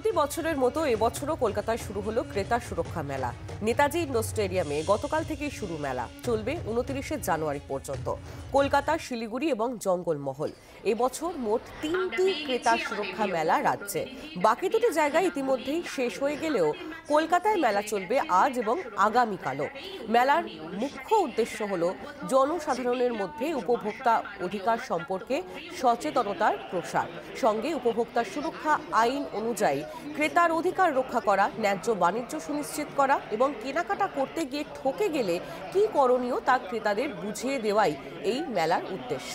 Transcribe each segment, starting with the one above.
প্রতি বছরের মতো এবছরও কলকাতায় শুরু হলো ক্রেতা সুরক্ষা মেলা। নেতাজি ইন্ডোর স্টেডিয়ামে গতকাল থেকেই শুরু মেলা, চলবে 29শে জানুয়ারি পর্যন্ত। কলকাতা, শিলিগুড়ি এবং জঙ্গলমহল। এবছর মোট 3টি ক্রেতা সুরক্ষা মেলা রাজ্যে। বাকি দুটি জায়গায় ইতিমধ্যেই শেষ হয়ে গেলেও কলকাতায় মেলা চলবে আজ এবং আগামীকালও। মেলার মুখ্য উদ্দেশ্য হল জনসাধারণের মধ্যে উপভোক্তা অধিকার সম্পর্কে সচেতনতার প্রসার, সঙ্গে উপভোক্তা সুরক্ষা আইন অনুযায়ী ক্রেতার অধিকার রক্ষা করা, ন্যায্য বাণিজ্য সুনিশ্চিত করা এবং কেনাকাটা করতে গিয়ে ঠকে গেলে কি করণীয় তা ক্রেতাদের বুঝিয়ে দেওয়াই এই মেলার উদ্দেশ্য।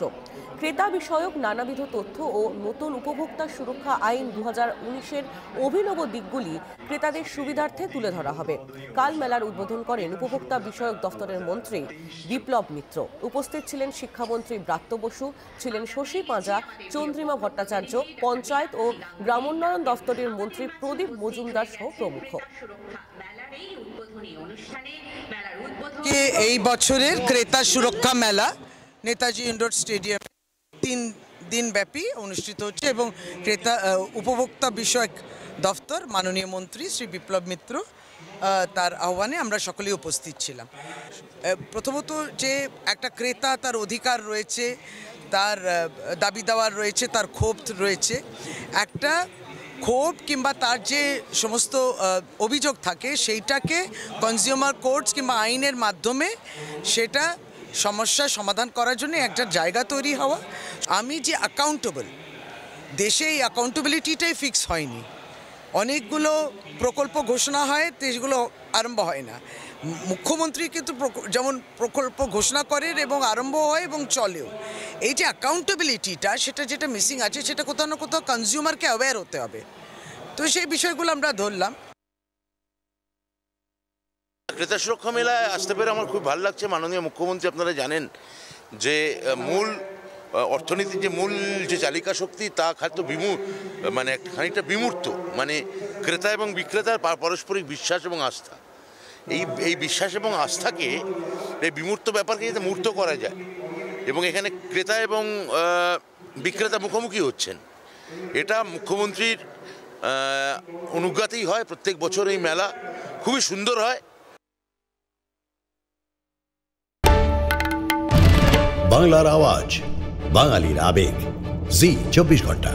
ক্রেতা বিষয়ক নানাবিধ তথ্য ও নতুন উপভোক্তা সুরক্ষা আইন 2019-এর অভিনব দিকগুলি ক্রেতাদের সুবিধার্থে তুলে ধরা হবে। কাল মেলার উদ্বোধন করেন উপভোক্তা বিষয়ক দফতরের মন্ত্রী বিপ্লব মিত্র। উপস্থিত ছিলেন শিক্ষামন্ত্রী ব্রাত্য বসু, ছিলেন শশী পাঁজা, চন্দ্রিমা ভট্টাচার্য, পঞ্চায়েত ও গ্রামোন্নয়ন দফতরের মন্ত্রী প্রদীপ মজুমদার সহ প্রমুখ। এই বছরের ক্রেতা সুরক্ষা মেলা নেতাজি ইন্ডোর স্টেডিয়াম 3 দিন ব্যাপী অনুষ্ঠিত হচ্ছে এবং ক্রেতা উপভোক্তা বিষয়ক দফতর মাননীয় মন্ত্রী শ্রী বিপ্লব মিত্র তার আহ্বানে আমরা সকলেই উপস্থিত ছিলাম। প্রথমত যে একটা ক্রেতা তার অধিকার রয়েছে, তার দাবি দেওয়ার রয়েছে, তার ক্ষোভ রয়েছে। একটা ক্ষোভ কিংবা তার যে সমস্ত অভিযোগ থাকে সেইটাকে কনজিউমার কোর্টস কিংবা আইনের মাধ্যমে সেটা সমস্যার সমাধান করার জন্য একটা জায়গা তৈরি হওয়া। আমি যে অ্যাকাউন্টেবল, দেশে এই অ্যাকাউন্টেবিলিটিটাই ফিক্স হয়নি। অনেকগুলো প্রকল্প ঘোষণা হয়, সেগুলো আরম্ভ হয় না। মুখ্যমন্ত্রী কিন্তু যেমন প্রকল্প ঘোষণা করেন এবং আরম্ভ হয় এবং চলেও। এই যে অ্যাকাউন্টেবিলিটিটা, সেটা যেটা মিসিং আছে, সেটা কোথাও না কোথাও কনজিউমারকে অ্যাওয়্যার হতে হবে। তো সেই বিষয়গুলো আমরা ধরলাম। ক্রেতা সুরক্ষা মেলায় আসতে পেরে আমার খুব ভালো লাগছে। মাননীয় মুখ্যমন্ত্রী আপনারা জানেন যে মূল অর্থনীতির যে মূল যে চালিকা শক্তি তা মানে খানিকটা বিমূর্ত, মানে ক্রেতা এবং বিক্রেতার পারস্পরিক বিশ্বাস এবং আস্থা। এই বিশ্বাস এবং আস্থাকে, এই বিমূর্ত ব্যাপারকে যাতে মূর্ত করা যায়, এবং এখানে ক্রেতা এবং বিক্রেতা মুখোমুখি হচ্ছেন, এটা মুখ্যমন্ত্রীর অনুজ্ঞাতেই হয়। প্রত্যেক বছর এই মেলা খুবই সুন্দর হয়। বাংলার আওয়াজ, বাঙালির আবেগ, জি 24 ঘন্টা।